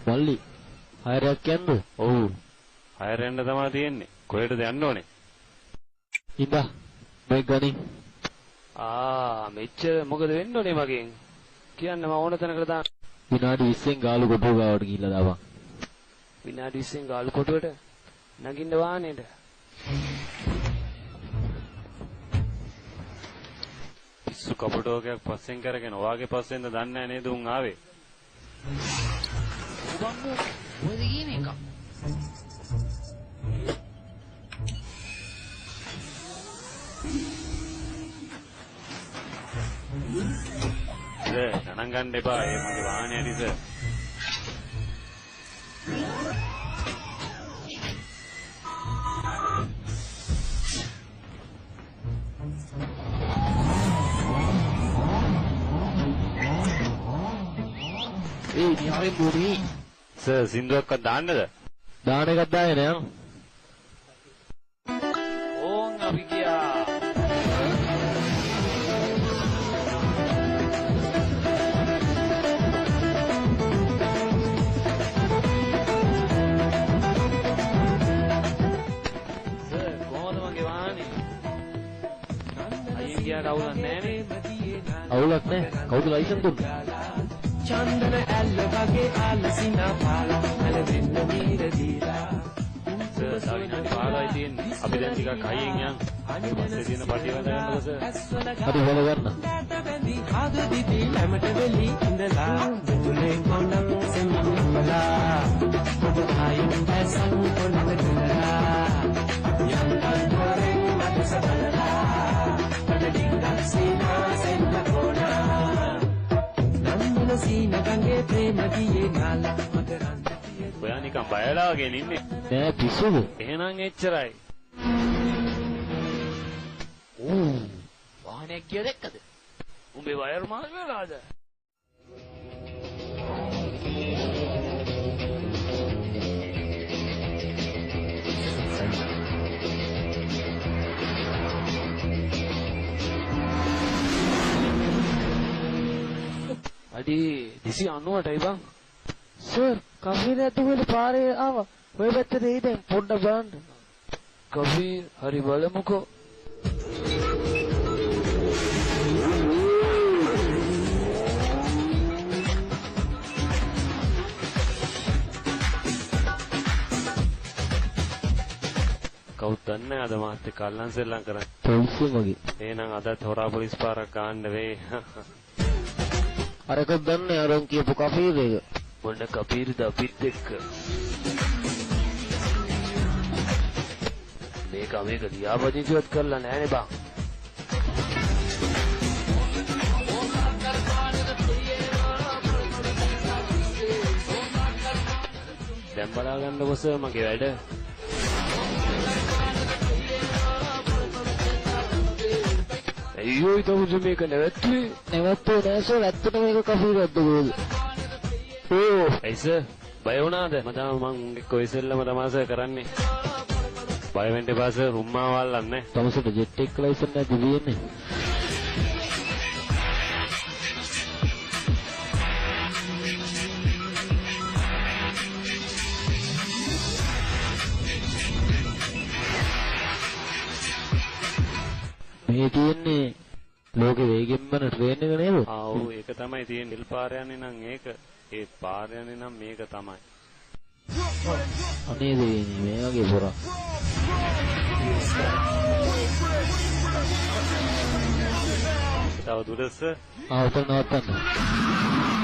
මල්ලි හයරයක් යන්නද? ඔව්. හයර යන්න තමයි තියෙන්නේ. කොහෙටද යන්න ඕනේ? ඉඳා මේ ගණන්. මෙච්චර මොකද වෙන්න ඕනේ මගෙන්? කියන්න මම ඕන තැනකට දාන්න. විනාඩි 20න් ගාලු කොටුව ගාවට ගිහිල්ලා දාපන්. විනාඩි 20න් ගාලු කොටුවට නගින්න වාහනේට. පිස්සු කපුටෝකයක් පස්සෙන් කරගෙන ඔයාගේ පස්සෙන්ද දන්නේ නැහැ නේද උන් ආවේ? බම්බු ඔයද ගියේ එක. ගණන් ගන්න එපා. ඒ මගේ වාහනේ හරි සර්. නිහාරේ පොඩි සර් සින්දුවක්වත් දාන්නද? දාන එකක් දාගෙන යන්න. ඕන් අපි ගියා. අවුලක් නැහැ. අවුලක් නැහැ. කවුද ලයිසන් දුන්නේ? චන්දන ඇල්ල වගේ ආලසිනා පාලා මලවෙන්න මීර දීලා සර් සවිනාඩි 15යි තියෙන්නේ. අපි දැන් ටිකක් හයියෙන් යන්. පස්සේ තියෙන පටිය වල ගන්නකො සර්. හරි වල ගන්න. බැඳි හද දිවි ළමට වෙලි ඉඳලා මුතුලේ කොණක් සෙම්මලා ඔබ ආයුන් දැසන් කොණක තුලලා යන්තන් දොරෙන් මත සබලලා පඩින් සිනා සෙන්න කොණා නන්දන සීන ගංගේ ප්‍රේම දියේ නාලා මකරන්ත පිය ඔයා නිකන් බයලා වගේ ඉන්නේ. නෑ පිස්සුද? එහෙනම් එච්චරයි. වාහනයක් ගිය දැක්කද? උඹේ වයර් මාස් වෙලාද? අඩි 290ටයි බං. සර් කෆීර ඇතුළේ පාරේ ආවා. ඔය පැත්තට එයි දැන් පොඩ්ඩක් බලන්න. කබීර් හරි බලමුකෝ. කවුද දන්නේ අද මාත් එක්ක අල්ලන් සෙල්ලම් කරන්නේ. පොලිසිය වගේ. එහෙනම් අදත් හොරා පොලිස් පාරක් ගන්න වෙයි. අරක දන්නේ අරන් කියපු කෆීර එක. මොන කබීර්ද අපිත් එක්ක. මේක ලියාපදිංචිවත් කරලා නැහැනේ බං. දැන් බලා ගන්නකො සර් මගේ වැඩ. අයියෝ ඊට මේක නැවැත්තුවේ. නැවත්තේ නෑ සර් ඇත්තට මේක කෆීරක්ද කොහෙද? ඕ ඇයි සර් බය වුණාද? මම උන්ගේ කොයිසෙල්ලම තමයි සර් කරන්නේ. බය වෙන්න එපා සර් රුම්මා වල්ලන්නේ. තමසට ජෙට් එක ලයිසන් නැති දෙන්නේ. මේ තියෙන්නේ ලෝකෙ වේගෙන්ම ට්‍රේන් එක නේද? ඔව් ඒක තමයි තියෙන්නේ. නිල් පාර යන්නේ නම් ඒක. ඒ පාර යන්නේ නම් මේක තමයි. අනේ දෙන්නේ මේ වගේ පොරක්. තව දුරස උතන නවත්තන්න.